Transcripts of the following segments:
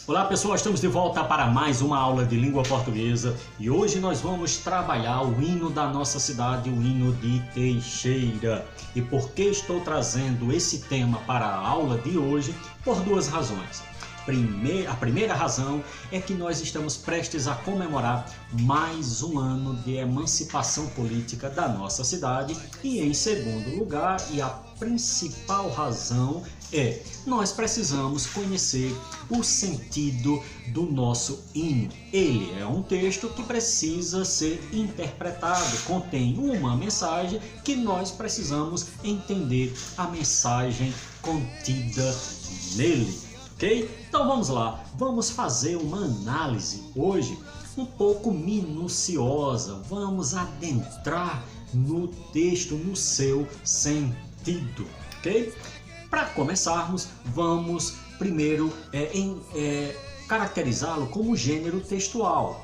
Olá pessoal, estamos de volta para mais uma aula de língua portuguesa e hoje nós vamos trabalhar o hino da nossa cidade, o hino de Teixeira. E por que estou trazendo esse tema para a aula de hoje? Por duas razões. A primeira razão é que nós estamos prestes a comemorar mais um ano de emancipação política da nossa cidade e em segundo lugar, e a principal razão é nós precisamos conhecer o sentido do nosso hino. Ele é um texto que precisa ser interpretado, contém uma mensagem que nós precisamos entender a mensagem contida nele. Ok? Então vamos lá, vamos fazer uma análise hoje um pouco minuciosa, vamos adentrar no texto, no seu sentido, ok? Para começarmos, vamos primeiro caracterizá-lo como gênero textual.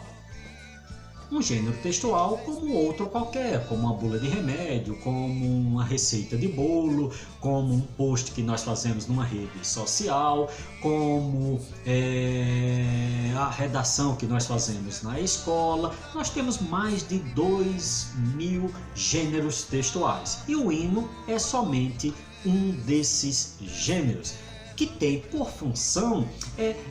Um gênero textual como outro qualquer, como uma bula de remédio, como uma receita de bolo, como um post que nós fazemos numa rede social, como a redação que nós fazemos na escola. Nós temos mais de 2.000 gêneros textuais e o hino é somente um desses gêneros, que tem por função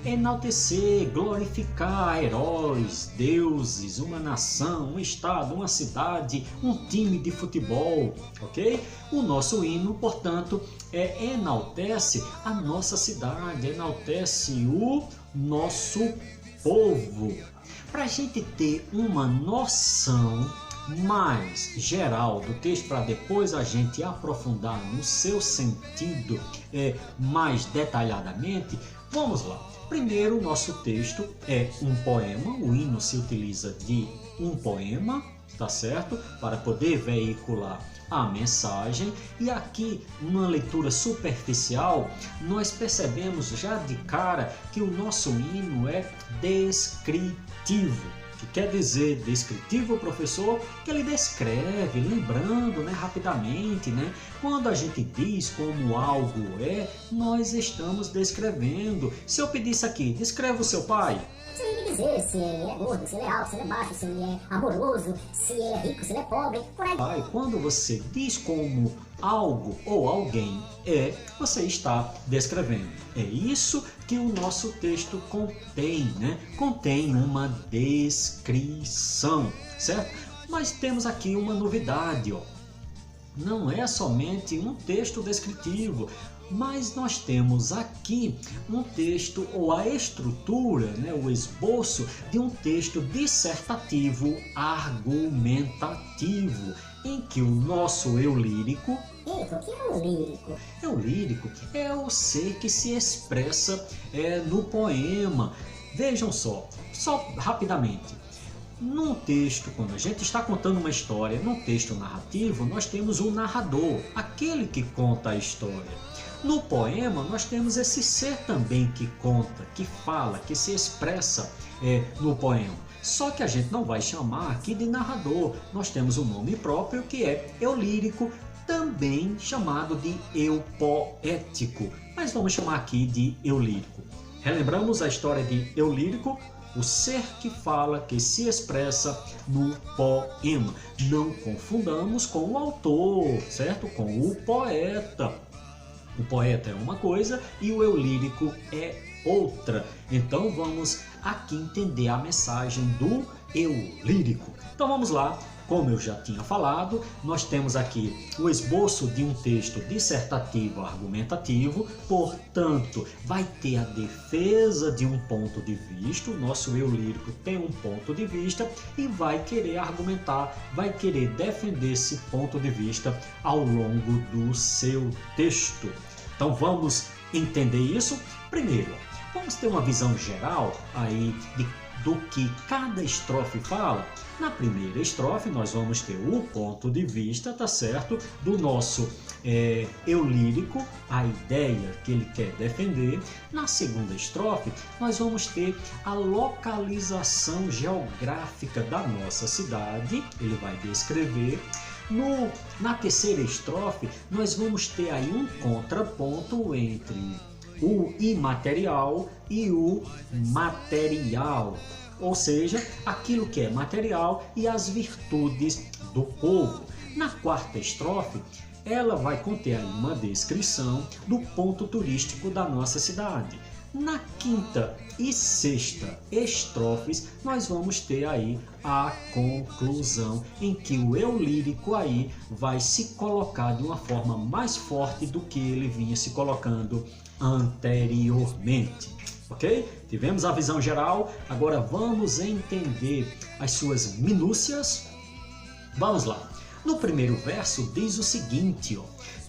enaltecer, glorificar heróis, deuses, uma nação, um estado, uma cidade, um time de futebol, ok? O nosso hino, portanto, enaltece a nossa cidade, enaltece o nosso povo. Para a gente ter uma noção mais geral do texto, para depois a gente aprofundar no seu sentido mais detalhadamente, vamos lá. Primeiro, o nosso texto é um poema, o hino se utiliza de um poema, tá certo? Para poder veicular a mensagem, e aqui, numa leitura superficial, nós percebemos já de cara que o nosso hino é descritivo. Que quer dizer descritivo, professor, que ele descreve, lembrando, rapidamente, quando a gente diz como algo é, nós estamos descrevendo. Se eu pedisse aqui, descreva o seu pai. Você tem que dizer se ele é gordo, se ele é alto, se ele é baixo, se ele é amoroso, se ele é rico, se ele é pobre, por aí. Pai, quando você diz como algo ou alguém é, você está descrevendo. É isso que o nosso texto contém, Contém uma descrição, certo? Mas temos aqui uma novidade, Não é somente um texto descritivo, mas nós temos aqui um texto, ou a estrutura, o esboço de um texto dissertativo argumentativo, em que o nosso eu lírico... O que é o lírico? O lírico é o ser que se expressa no poema. Vejam só rapidamente. Num texto, quando a gente está contando uma história, num texto narrativo, nós temos o narrador, aquele que conta a história. No poema, nós temos esse ser também que conta, que fala, que se expressa no poema. Só que a gente não vai chamar aqui de narrador. Nós temos um nome próprio que é eu lírico, também chamado de eu poético. Mas vamos chamar aqui de eu lírico. Relembramos a história de eu lírico? O ser que fala, que se expressa no poema. Não confundamos com o autor, certo? Com o poeta. O poeta é uma coisa e o eu lírico é outra. Então vamos aqui entender a mensagem do eu lírico. Então vamos lá. Como eu já tinha falado, nós temos aqui o esboço de um texto dissertativo argumentativo, portanto, vai ter a defesa de um ponto de vista, o nosso eu lírico tem um ponto de vista e vai querer argumentar, vai querer defender esse ponto de vista ao longo do seu texto. Então vamos entender isso? Primeiro, vamos ter uma visão geral aí do que cada estrofe fala. Na primeira estrofe nós vamos ter o ponto de vista, tá certo? Do nosso eu lírico, a ideia que ele quer defender. Na segunda estrofe nós vamos ter a localização geográfica da nossa cidade, ele vai descrever. Na terceira estrofe nós vamos ter aí um contraponto entre o imaterial e o material, ou seja, aquilo que é material e as virtudes do povo. Na quarta estrofe, ela vai conter aí uma descrição do ponto turístico da nossa cidade. Na quinta e sexta estrofes, nós vamos ter aí a conclusão, em que o eu lírico aí vai se colocar de uma forma mais forte do que ele vinha se colocando anteriormente. Ok? Tivemos a visão geral, agora vamos entender as suas minúcias. Vamos lá. No primeiro verso diz o seguinte, ó: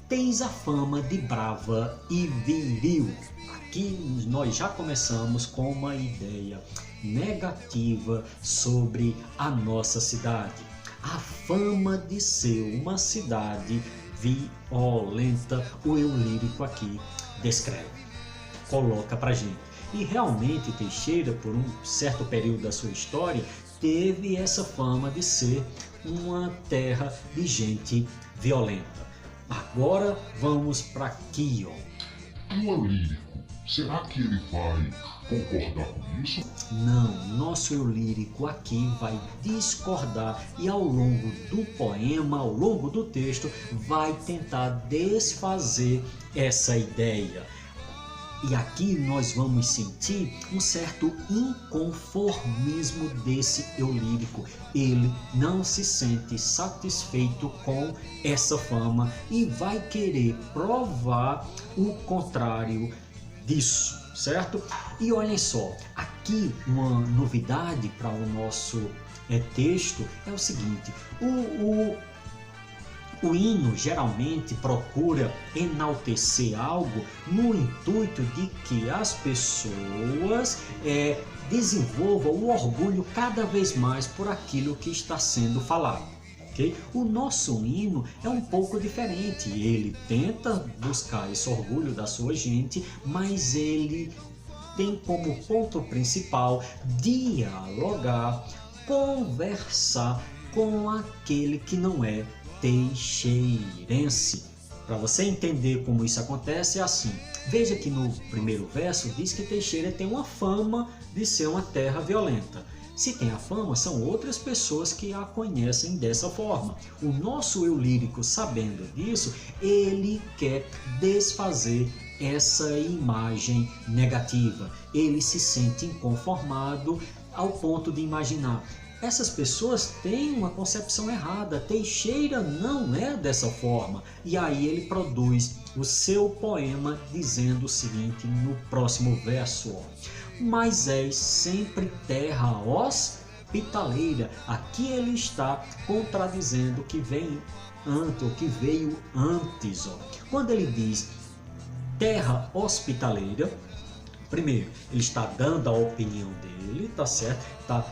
tens a fama de brava e viril. Aqui nós já começamos com uma ideia negativa sobre a nossa cidade. A fama de ser uma cidade violenta, o eu lírico aqui descreve, coloca pra gente. E realmente Teixeira, por um certo período da sua história, teve essa fama de ser uma terra de gente violenta. Agora vamos para aqui, ó. O eu lírico, será que ele vai concordar com isso? Não, nosso eu lírico aqui vai discordar e ao longo do poema, ao longo do texto, vai tentar desfazer essa ideia. E aqui nós vamos sentir um certo inconformismo desse eu lírico. Ele não se sente satisfeito com essa fama e vai querer provar o contrário disso, certo? E olhem só, aqui uma novidade para o nosso texto é o seguinte: o hino geralmente procura enaltecer algo no intuito de que as pessoas desenvolvam o orgulho cada vez mais por aquilo que está sendo falado. Okay? O nosso hino é um pouco diferente, ele tenta buscar esse orgulho da sua gente, mas ele tem como ponto principal dialogar, conversar com aquele que não é teixeirense. Para você entender como isso acontece, é assim. Veja que no primeiro verso diz que Teixeira tem uma fama de ser uma terra violenta. Se tem a fama, são outras pessoas que a conhecem dessa forma. O nosso eu lírico, sabendo disso, ele quer desfazer essa imagem negativa. Ele se sente inconformado ao ponto de imaginar: essas pessoas têm uma concepção errada, Teixeira não é dessa forma. E aí ele produz o seu poema dizendo o seguinte no próximo verso: mas és sempre terra hospitaleira. Aqui ele está contradizendo o que vem antes, o que veio antes. Quando ele diz terra hospitaleira, primeiro, ele está dando a opinião dele, tá certo? Está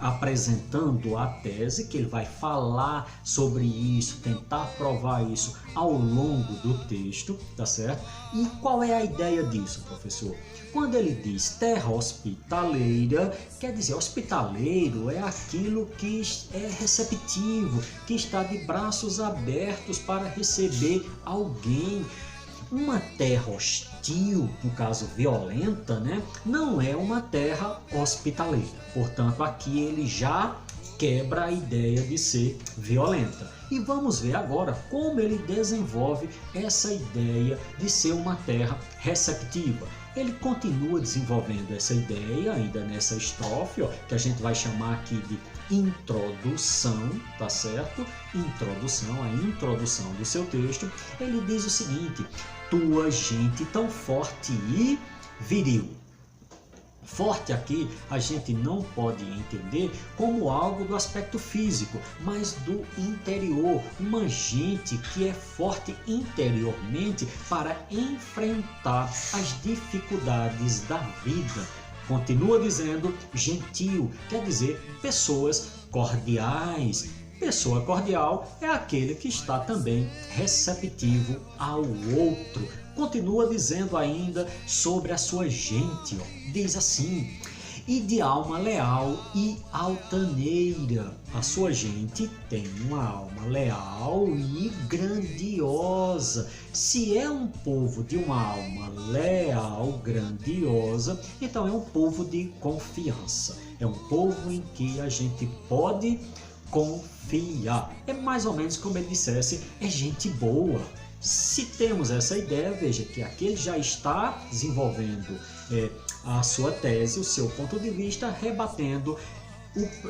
apresentando a tese, que ele vai falar sobre isso, tentar provar isso ao longo do texto, tá certo? E qual é a ideia disso, professor? Quando ele diz terra hospitaleira, quer dizer, hospitaleiro é aquilo que é receptivo, que está de braços abertos para receber alguém. Uma terra hostil, no caso violenta, né, não é uma terra hospitaleira. Portanto, aqui ele já quebra a ideia de ser violenta. E vamos ver agora como ele desenvolve essa ideia de ser uma terra receptiva. Ele continua desenvolvendo essa ideia ainda nessa estrofe, que a gente vai chamar aqui de introdução, tá certo? Introdução, a introdução do seu texto. Ele diz o seguinte: tua gente tão forte e viril. Forte aqui a gente não pode entender como algo do aspecto físico, mas do interior. Uma gente que é forte interiormente para enfrentar as dificuldades da vida. Continua dizendo gentil, quer dizer pessoas cordiais. Pessoa cordial é aquele que está também receptivo ao outro. Continua dizendo ainda sobre a sua gente, diz assim: e de alma leal e altaneira. A sua gente tem uma alma leal e grandiosa. grandiosa. Se é um povo de uma alma leal, grandiosa, então é um povo de confiança. É um povo em que a gente pode confiar. É mais ou menos como ele dissesse, é gente boa. Se temos essa ideia, veja que aqui ele já está desenvolvendo a sua tese, o seu ponto de vista, rebatendo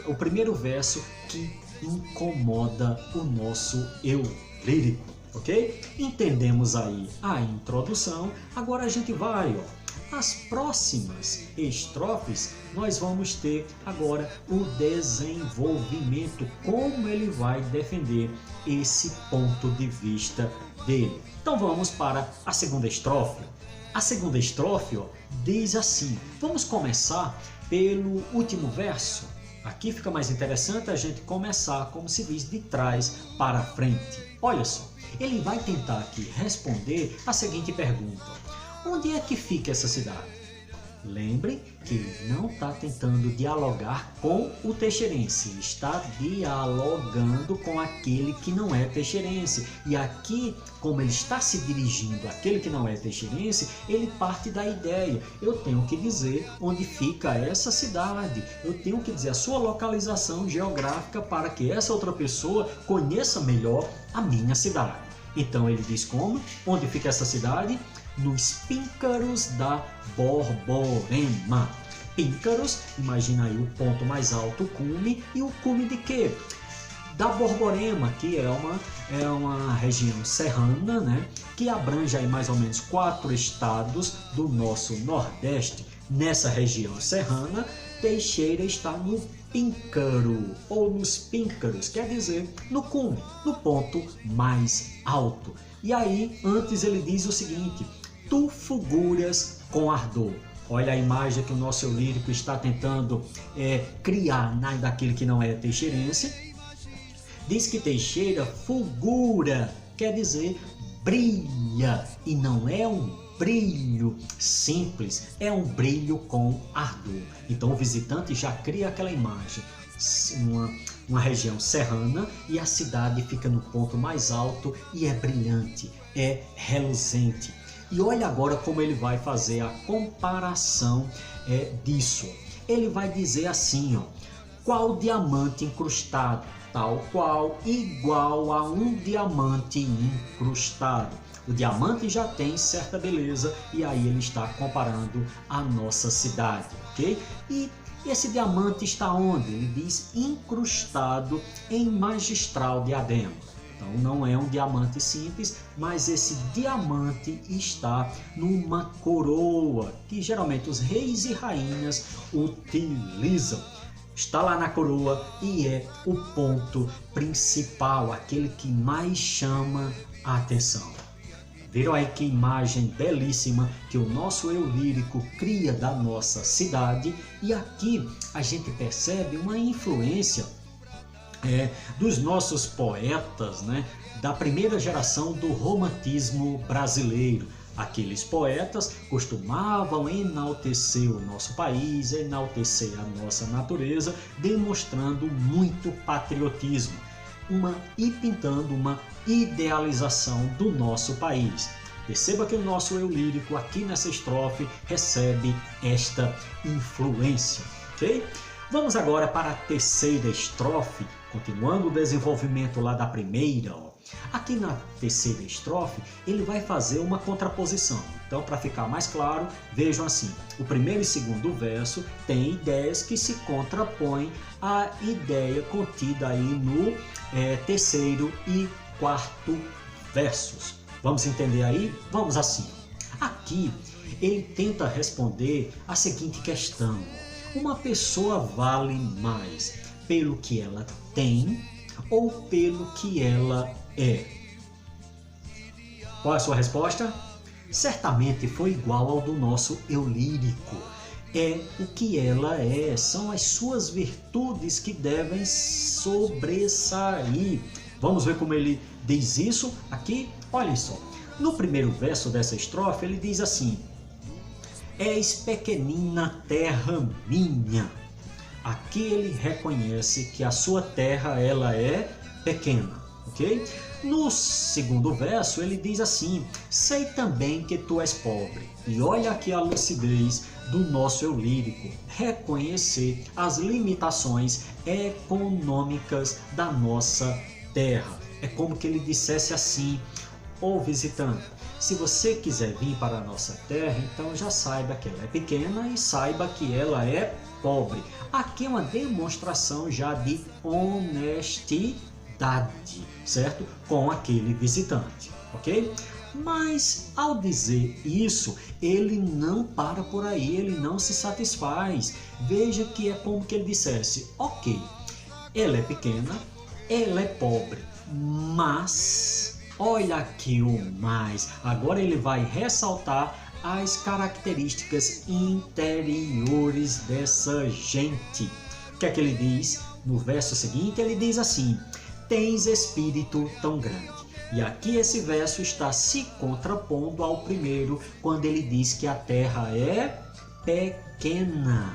o primeiro verso que incomoda o nosso eu lírico, ok? Entendemos aí a introdução, agora a gente vai, as próximas estrofes, nós vamos ter agora o desenvolvimento, como ele vai defender esse ponto de vista dele. Então vamos para a segunda estrofe. A segunda estrofe diz assim, vamos começar pelo último verso. Aqui fica mais interessante a gente começar, como se diz, de trás para frente. Olha só, ele vai tentar aqui responder a seguinte pergunta. Onde é que fica essa cidade? Lembre que ele não está tentando dialogar com o teixeirense, ele está dialogando com aquele que não é teixeirense. E aqui, como ele está se dirigindo àquele que não é teixeirense, ele parte da ideia, eu tenho que dizer onde fica essa cidade, eu tenho que dizer a sua localização geográfica para que essa outra pessoa conheça melhor a minha cidade. Então ele diz como? Onde fica essa cidade? Nos Píncaros da Borborema. Píncaros, imagina aí o ponto mais alto, o cume, e o cume de quê? Da Borborema, que é uma região serrana, né? Que abrange aí mais ou menos 4 estados do nosso Nordeste. Nessa região serrana, Teixeira está no Píncaro, ou nos Píncaros, quer dizer, no cume, no ponto mais alto. E aí, antes ele diz o seguinte, tu fulguras com ardor. Olha a imagem que o nosso eu lírico está tentando criar daquele que não é teixeirense. Diz que Teixeira fulgura, quer dizer brilha, e não é um brilho simples, é um brilho com ardor. Então o visitante já cria aquela imagem, uma região serrana, e a cidade fica no ponto mais alto e é brilhante, é reluzente. E olha agora como ele vai fazer a comparação disso. Ele vai dizer assim, qual diamante incrustado, tal qual, igual a um diamante incrustado. O diamante já tem certa beleza e aí ele está comparando a nossa cidade, ok? E esse diamante está onde? Ele diz incrustado em magistral diadema. Então não é um diamante simples, mas esse diamante está numa coroa que geralmente os reis e rainhas utilizam. Está lá na coroa e é o ponto principal, aquele que mais chama a atenção. Viram aí que imagem belíssima que o nosso eu lírico cria da nossa cidade, e aqui a gente percebe uma influência dos nossos poetas, né, da primeira geração do romantismo brasileiro. Aqueles poetas costumavam enaltecer o nosso país, enaltecer a nossa natureza, demonstrando muito patriotismo e pintando uma idealização do nosso país. Perceba que o nosso eu lírico aqui nessa estrofe recebe esta influência, ok? Vamos agora para a terceira estrofe, continuando o desenvolvimento lá da primeira. Aqui na terceira estrofe, ele vai fazer uma contraposição. Então, para ficar mais claro, vejam assim, o primeiro e segundo verso tem ideias que se contrapõem à ideia contida aí no terceiro e quarto versos. Vamos entender aí? Vamos assim. Aqui, ele tenta responder a seguinte questão. Uma pessoa vale mais pelo que ela tem ou pelo que ela é? Qual é a sua resposta? Certamente foi igual ao do nosso eu lírico. É o que ela é, são as suas virtudes que devem sobressair. Vamos ver como ele diz isso aqui? Olhem só, no primeiro verso dessa estrofe ele diz assim: és pequenina terra minha. Aqui ele reconhece que a sua terra ela é pequena. ok? No segundo verso ele diz assim: sei também que tu és pobre. E olha aqui a lucidez do nosso eu lírico, reconhecer as limitações econômicas da nossa terra. É como que ele dissesse assim: ô visitante, se você quiser vir para a nossa terra, então já saiba que ela é pequena e saiba que ela é pobre. Aqui é uma demonstração já de honestidade, certo? Com aquele visitante, ok? Mas ao dizer isso, ele não para por aí, ele não se satisfaz. Veja que é como que ele dissesse: ok, ela é pequena, ela é pobre, mas olha aqui o mais. Agora ele vai ressaltar as características interiores dessa gente. O que é que ele diz? No verso seguinte ele diz assim: tens espírito tão grande. E aqui esse verso está se contrapondo ao primeiro, quando ele diz que a terra é pequena.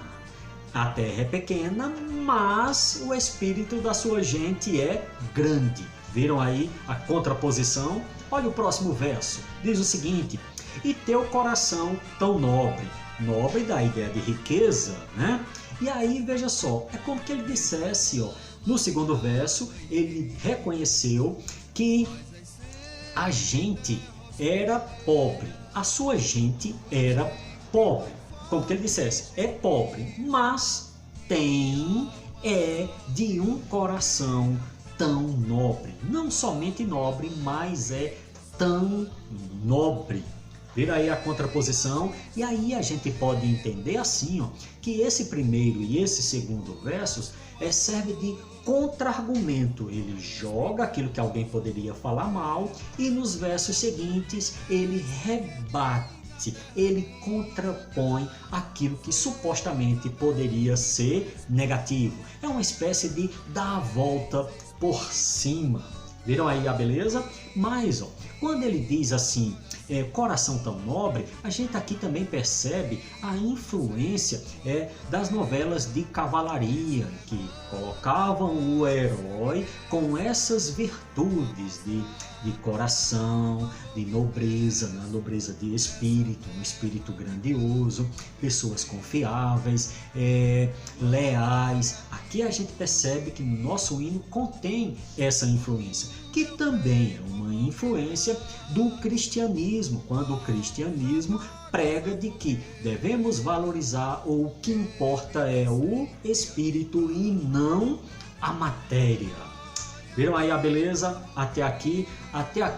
A terra é pequena, mas o espírito da sua gente é grande. Viram aí a contraposição? Olha o próximo verso. Diz o seguinte: e teu coração tão nobre. Nobre dá a ideia de riqueza, né? E aí, veja só, é como que ele dissesse, ó, no segundo verso, ele reconheceu que a gente era pobre. A sua gente era pobre. Como que ele dissesse, é pobre, mas é de um coração tão nobre. Não somente nobre, mas é tão nobre. Vira aí a contraposição, e aí a gente pode entender assim, ó, que esse primeiro e esse segundo versos serve de contra-argumento. Ele joga aquilo que alguém poderia falar mal e nos versos seguintes ele rebate, ele contrapõe aquilo que supostamente poderia ser negativo. É uma espécie de dar a volta por cima. Viram aí a beleza? Mas ó, quando ele diz assim, coração tão nobre, a gente aqui também percebe a influência das novelas de cavalaria, que colocavam o herói com essas virtudes de coração, de nobreza, né? Nobreza de espírito, um espírito grandioso, pessoas confiáveis, leais. Aqui a gente percebe que no nosso hino contém essa influência, que também é uma influência do cristianismo, quando o cristianismo prega de que devemos valorizar, ou o que importa é o espírito e não a matéria. Viram aí a beleza? Até aqui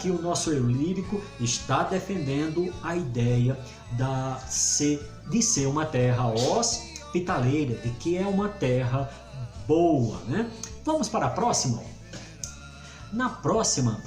o nosso eu lírico está defendendo a ideia de ser uma terra hospitaleira, de que é uma terra boa, né? Vamos para a próxima. Na próxima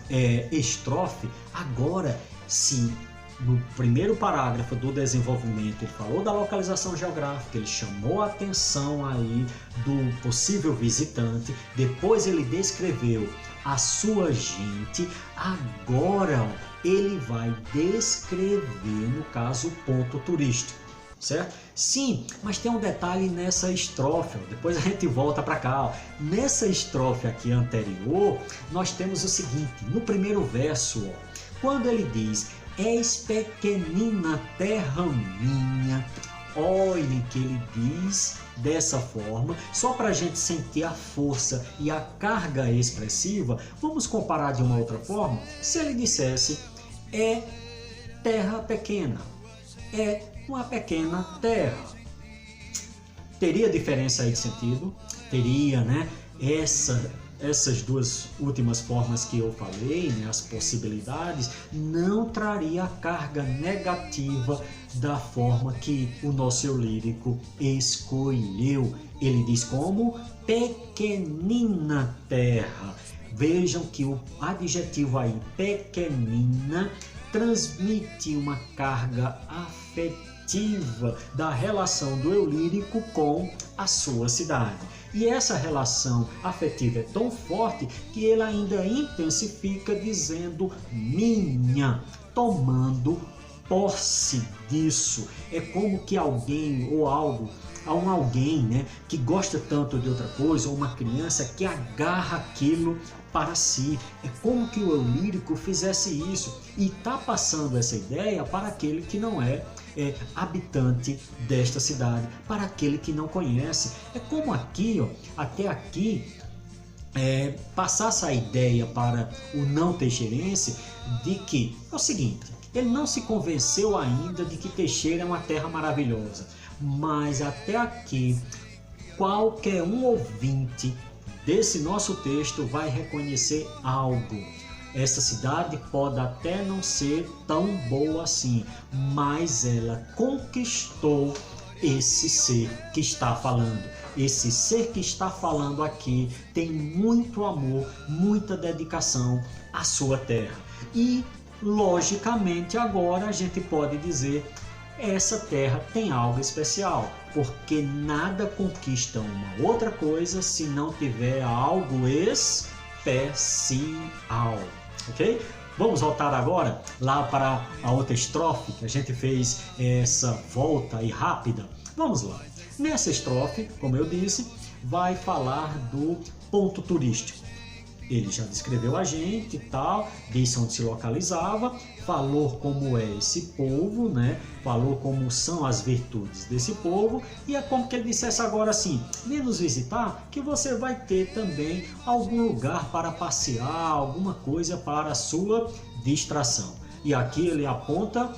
estrofe, agora sim, no primeiro parágrafo do desenvolvimento, ele falou da localização geográfica, ele chamou a atenção aí do possível visitante, depois ele descreveu a sua gente, agora ele vai descrever, no caso, o ponto turístico. Certo? Sim, mas tem um detalhe nessa estrofe, depois a gente volta para cá. Ó. Nessa estrofe aqui anterior, nós temos o seguinte, no primeiro verso, ó, quando ele diz, és pequenina terra minha, olhem que ele diz dessa forma, só para a gente sentir a força e a carga expressiva. Vamos comparar de uma outra forma, se ele dissesse, é terra pequena, é uma pequena terra. Teria diferença aí de sentido? Teria, né? Essas duas últimas formas que eu falei, né? As possibilidades, não traria a carga negativa da forma que o nosso eu lírico escolheu. Ele diz como pequenina terra. Vejam que o adjetivo aí, pequenina, transmite uma carga afetiva da relação do eu lírico com a sua cidade. E essa relação afetiva é tão forte que ele ainda intensifica dizendo minha, tomando posse disso. É como que alguém ou algo, há um alguém, né, que gosta tanto de outra coisa, ou uma criança que agarra aquilo para si. É como que o eu lírico fizesse isso e está passando essa ideia para aquele que não é habitante desta cidade, para aquele que não conhece. É como aqui, ó, até aqui, passar essa ideia para o não teixeirense de que é o seguinte: ele não se convenceu ainda de que Teixeira é uma terra maravilhosa, mas até aqui qualquer um ouvinte desse nosso texto vai reconhecer algo. Essa cidade pode até não ser tão boa assim, mas ela conquistou esse ser que está falando. Esse ser que está falando aqui tem muito amor, muita dedicação à sua terra. E, logicamente, agora a gente pode dizer: essa terra tem algo especial, porque nada conquista uma outra coisa se não tiver algo especial, ok? Vamos voltar agora lá para a outra estrofe, que a gente fez essa volta aí rápida. Vamos lá. Nessa estrofe, como eu disse, vai falar do ponto turístico. Ele já descreveu a gente e tal, disse onde se localizava, falou como é esse povo, né? Falou como são as virtudes desse povo, e é como que ele dissesse agora assim: vem nos visitar que você vai ter também algum lugar para passear, alguma coisa para a sua distração. E aqui ele aponta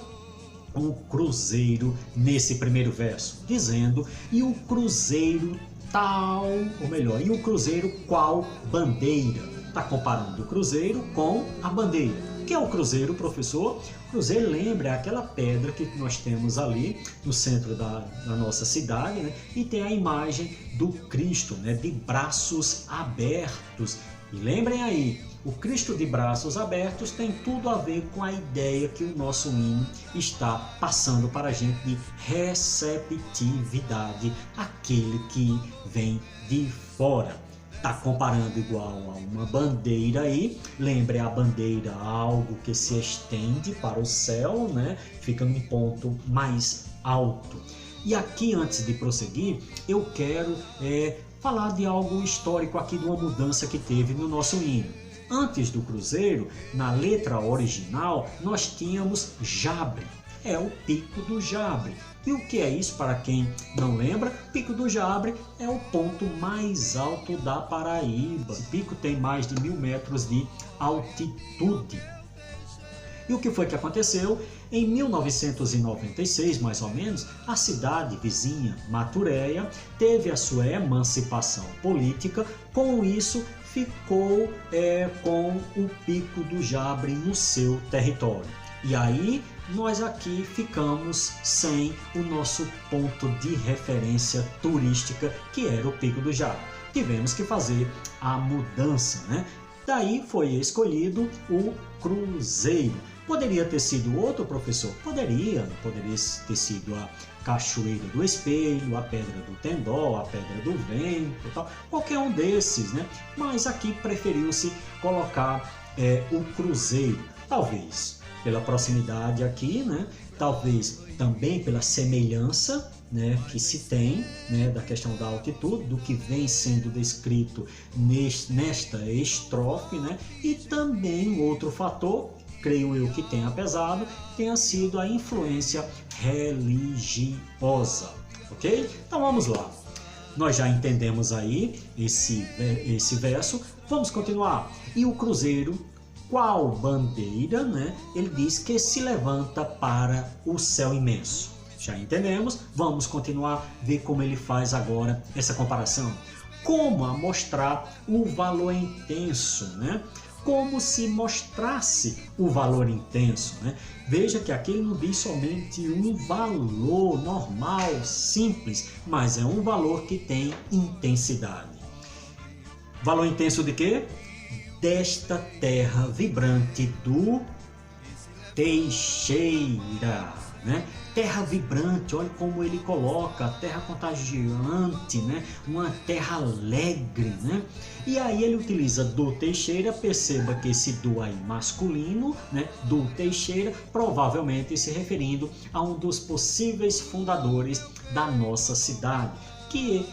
um cruzeiro nesse primeiro verso, dizendo: e o cruzeiro tal, ou melhor, e o cruzeiro qual bandeira. Está comparando o cruzeiro com a bandeira. O que é o cruzeiro, professor? O cruzeiro, lembra, aquela pedra que nós temos ali no centro da nossa cidade, né? E tem a imagem do Cristo, né? De braços abertos. E lembrem aí, o Cristo de braços abertos tem tudo a ver com a ideia que o nosso hino está passando para a gente de receptividade, aquele que vem de fora. Está comparando igual a uma bandeira aí. Lembre, a bandeira, algo que se estende para o céu, né? Fica num ponto mais alto. E aqui, antes de prosseguir, eu quero falar de algo histórico aqui, de uma mudança que teve no nosso hino. Antes do cruzeiro, na letra original, nós tínhamos Jabre. É o Pico do Jabre. E o que é isso, para quem não lembra? Pico do Jabre é o ponto mais alto da Paraíba. Esse pico tem mais de 1000 metros de altitude. E o que foi que aconteceu? Em 1996, mais ou menos, a cidade vizinha, Maturéia, teve a sua emancipação política. Com isso, ficou com o Pico do Jabre no seu território. E aí, nós aqui ficamos sem o nosso ponto de referência turística, que era o Pico do Jabre. Tivemos que fazer a mudança, né? Daí foi escolhido o cruzeiro. Poderia ter sido outro, professor? Poderia ter sido a Cachoeira do Espelho, a Pedra do Tendó, a Pedra do Vento, tal. Qualquer um desses, né? Mas aqui preferiu-se colocar o cruzeiro, talvez pela proximidade aqui, né? Talvez também pela semelhança, né, que se tem, né, da questão da altitude, do que vem sendo descrito nesta estrofe, né? E também outro fator, creio eu que tenha pesado, tenha sido a influência religiosa, ok? Então vamos lá. Nós já entendemos aí esse verso, vamos continuar. E o cruzeiro, qual bandeira, né? Ele diz que se levanta para o céu imenso. Já entendemos, vamos continuar, ver como ele faz agora essa comparação. Como a mostrar o valor intenso, né? Como se mostrasse o valor intenso, né? Veja que aqui ele não diz somente um valor normal, simples, mas é um valor que tem intensidade. Valor intenso de quê? Desta terra vibrante do Teixeira. né? Terra vibrante, olha como ele coloca, terra contagiante, né? Uma terra alegre, né? E aí ele utiliza do Teixeira, perceba que esse do aí masculino, né? Do Teixeira, provavelmente se referindo a um dos possíveis fundadores da nossa cidade, que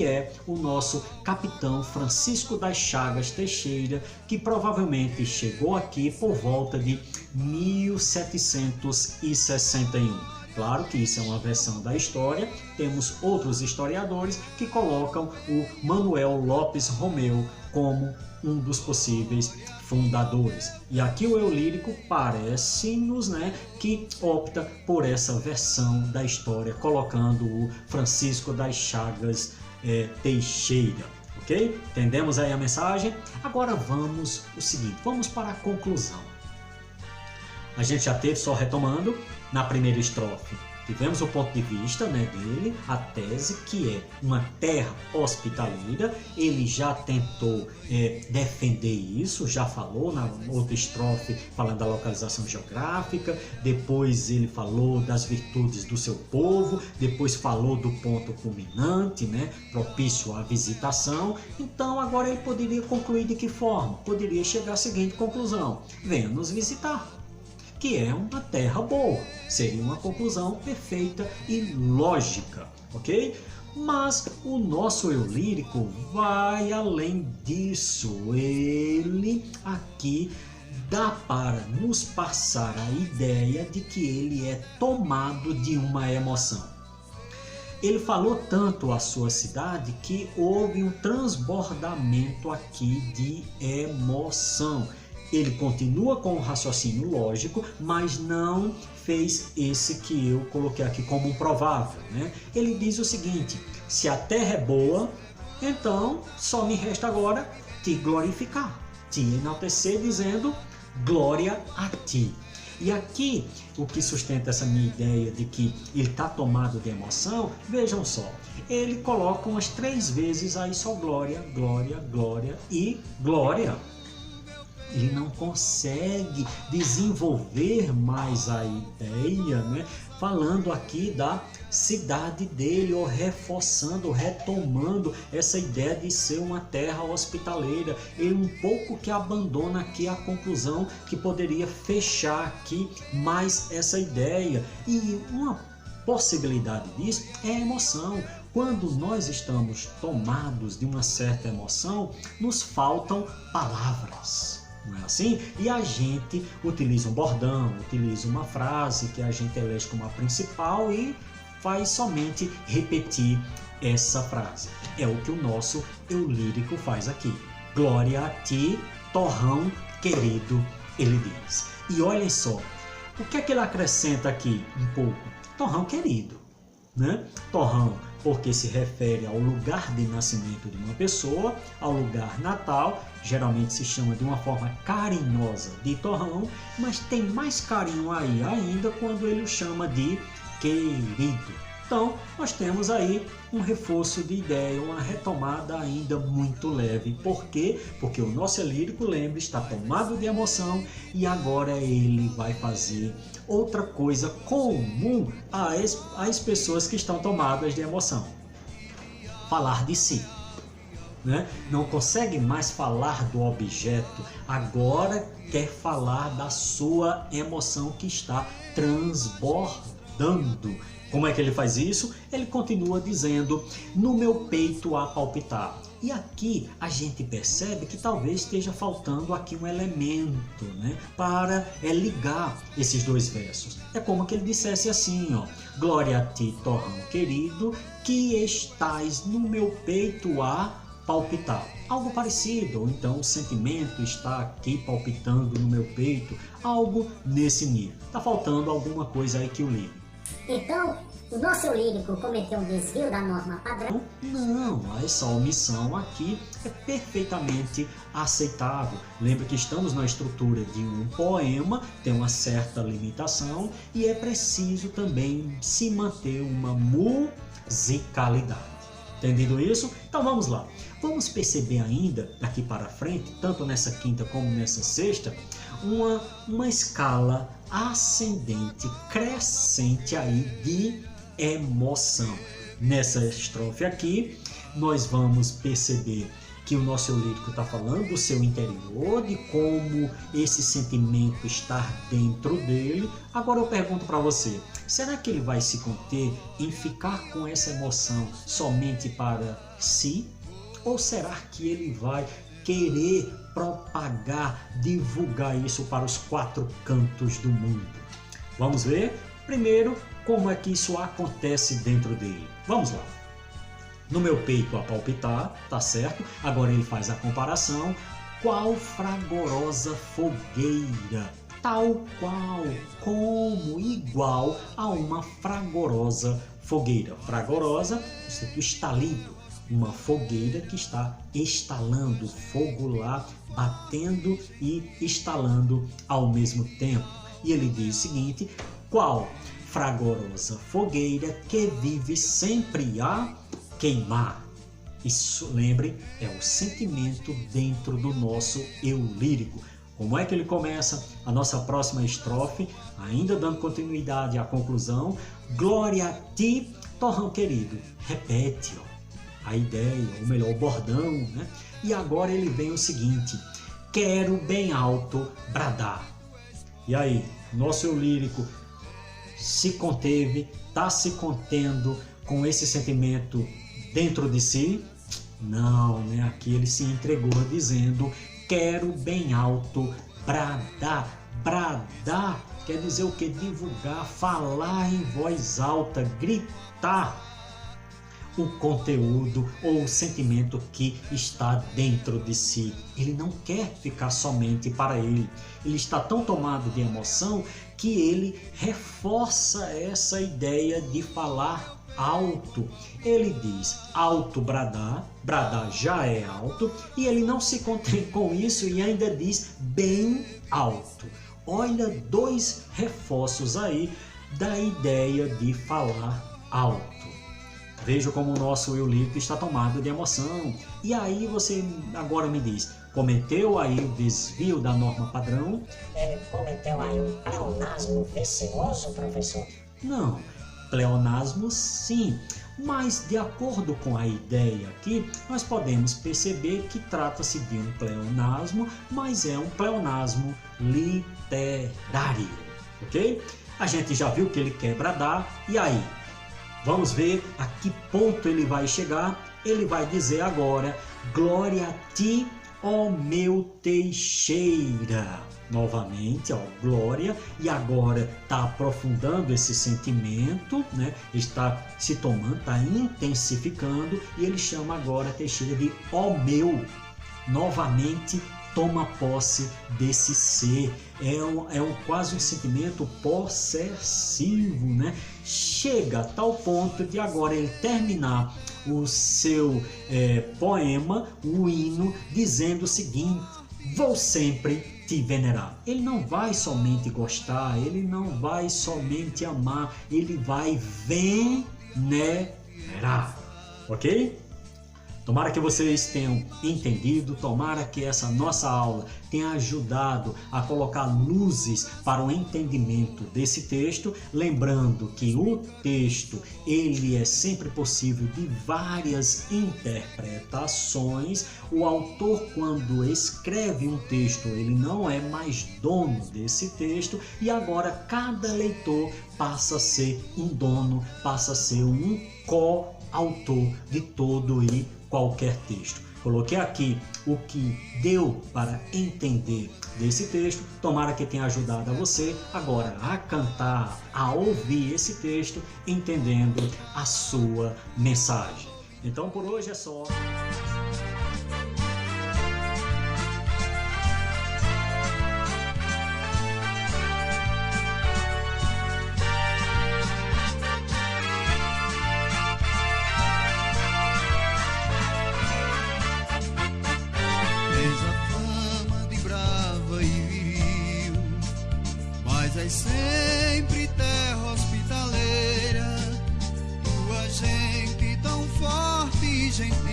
é o nosso capitão Francisco das Chagas Teixeira, que provavelmente chegou aqui por volta de 1761. Claro que isso é uma versão da história, temos outros historiadores que colocam o Manuel Lopes Romeu como um dos possíveis fundadores. E aqui o eu lírico parece-nos, né, que opta por essa versão da história, colocando o Francisco das Chagas Teixeira, ok? Entendemos aí a mensagem? Agora vamos para a conclusão. A gente já teve, só retomando, na primeira estrofe, tivemos o ponto de vista, né, dele, a tese, que é uma terra hospitaleira. Ele já tentou defender isso, já falou na outra estrofe, falando da localização geográfica, depois ele falou das virtudes do seu povo, depois falou do ponto culminante, né, propício à visitação. Então agora ele poderia concluir de que forma? Poderia chegar à seguinte conclusão: venha nos visitar, que é uma terra boa. Seria uma conclusão perfeita e lógica, ok? Mas o nosso eu lírico vai além disso. Ele aqui dá para nos passar a ideia de que ele é tomado de uma emoção. Ele falou tanto a sua cidade que houve um transbordamento aqui de emoção. Ele continua com o raciocínio lógico, mas não fez esse que eu coloquei aqui como um provável, né? Ele diz o seguinte: se a terra é boa, então só me resta agora te glorificar, te enaltecer, dizendo glória a ti. E aqui, o que sustenta essa minha ideia de que ele está tomado de emoção, vejam só, ele coloca umas 3 vezes aí só glória, glória, glória e glória. Ele não consegue desenvolver mais a ideia, né? Falando aqui da cidade dele, ou reforçando, ou retomando essa ideia de ser uma terra hospitaleira. Ele um pouco que abandona aqui a conclusão que poderia fechar aqui mais essa ideia. E uma possibilidade disso é a emoção. Quando nós estamos tomados de uma certa emoção, nos faltam palavras. Não é assim? E a gente utiliza um bordão, utiliza uma frase que a gente elege como a principal e faz somente repetir essa frase. É o que o nosso eu lírico faz aqui. Glória a ti, torrão querido, ele diz. E olhem só, o que é que ele acrescenta aqui um pouco? Torrão querido, né? Torrão, porque se refere ao lugar de nascimento de uma pessoa, ao lugar natal, geralmente se chama de uma forma carinhosa de torrão, mas tem mais carinho aí ainda quando ele o chama de querido. Então, nós temos aí um reforço de ideia, uma retomada ainda muito leve. Por quê? Porque o nosso lírico, lembre, está tomado de emoção e agora ele vai fazer outra coisa comum às pessoas que estão tomadas de emoção: falar de si. Né? Não consegue mais falar do objeto, agora quer falar da sua emoção que está transbordando. Como é que ele faz isso? Ele continua dizendo: no meu peito a palpitar. E aqui a gente percebe que talvez esteja faltando aqui um elemento, né, para ligar esses dois versos. É como que ele dissesse assim, ó: glória a ti, torrão querido, que estás no meu peito a palpitar. Algo parecido, ou então o sentimento está aqui palpitando no meu peito, algo nesse nível. Está faltando alguma coisa aí que eu li. Então, o nosso eu lírico cometeu um desvio da norma padrão? Não, essa omissão aqui é perfeitamente aceitável. Lembra que estamos na estrutura de um poema, tem uma certa limitação e é preciso também se manter uma musicalidade. Entendido isso? Então vamos lá. Vamos perceber ainda, daqui para frente, tanto nessa quinta como nessa sexta, uma escala ascendente, crescente aí de emoção. Nessa estrofe aqui, nós vamos perceber que o nosso eu lírico está falando do seu interior, de como esse sentimento está dentro dele. Agora eu pergunto para você, será que ele vai se conter em ficar com essa emoção somente para si? Ou será que ele vai querer propagar, divulgar isso para os 4 cantos do mundo? Vamos ver primeiro como é que isso acontece dentro dele. Vamos lá. No meu peito a palpitar, tá certo? Agora ele faz a comparação. Qual fragorosa fogueira, tal qual, como, igual a uma fragorosa fogueira. Fragorosa, o estalido, uma fogueira que está estalando, fogo lá, batendo e estalando ao mesmo tempo. E ele diz o seguinte: qual fragorosa fogueira que vive sempre a queimar. Isso, lembre, é o sentimento dentro do nosso eu lírico. Como é que ele começa a nossa próxima estrofe? Ainda dando continuidade à conclusão. Glória a ti, torrão querido. Repete a ideia, ou melhor, o bordão, né? E agora ele vem o seguinte: quero bem alto bradar. E aí, nosso eu lírico se conteve, está se contendo com esse sentimento dentro de si? Não, né? Aqui ele se entregou dizendo: quero bem alto bradar. Bradar quer dizer o que? Divulgar, falar em voz alta, gritar o conteúdo ou o sentimento que está dentro de si. Ele não quer ficar somente para ele. Ele está tão tomado de emoção que ele reforça essa ideia de falar alto. Ele diz alto bradar, bradar já é alto, e ele não se contém com isso e ainda diz bem alto. Olha, 2 reforços aí da ideia de falar alto. Veja como o nosso eu lírico está tomado de emoção. E aí você agora me diz, cometeu aí o desvio da norma padrão? Ele cometeu aí um pleonasmo vicioso, professor? Não, pleonasmo sim, mas de acordo com a ideia aqui, nós podemos perceber que trata-se de um pleonasmo, mas é um pleonasmo literário, ok? A gente já viu que ele quer bradar, e aí? Vamos ver a que ponto ele vai chegar. Ele vai dizer agora: glória a ti, ó meu Teixeira. Novamente, ó, glória, e agora está aprofundando esse sentimento, né? Está se tomando, está intensificando, e ele chama agora Teixeira de ó meu. Novamente toma posse desse ser. É quase um sentimento possessivo, né? Chega a tal ponto de agora ele terminar o seu poema, o hino, dizendo o seguinte: vou sempre te venerar. Ele não vai somente gostar, ele não vai somente amar, ele vai venerar, ok? Tomara que vocês tenham entendido, tomara que essa nossa aula tenha ajudado a colocar luzes para o entendimento desse texto, lembrando que o texto ele é sempre possível de várias interpretações. O autor, quando escreve um texto, ele não é mais dono desse texto, e agora cada leitor passa a ser um dono, passa a ser um coautor de todo e qualquer texto. Coloquei aqui o que deu para entender desse texto. Tomara que tenha ajudado a você agora a cantar, a ouvir esse texto, entendendo a sua mensagem. Então por hoje é só. Sempre terra hospitaleira, tua gente tão forte e gentil.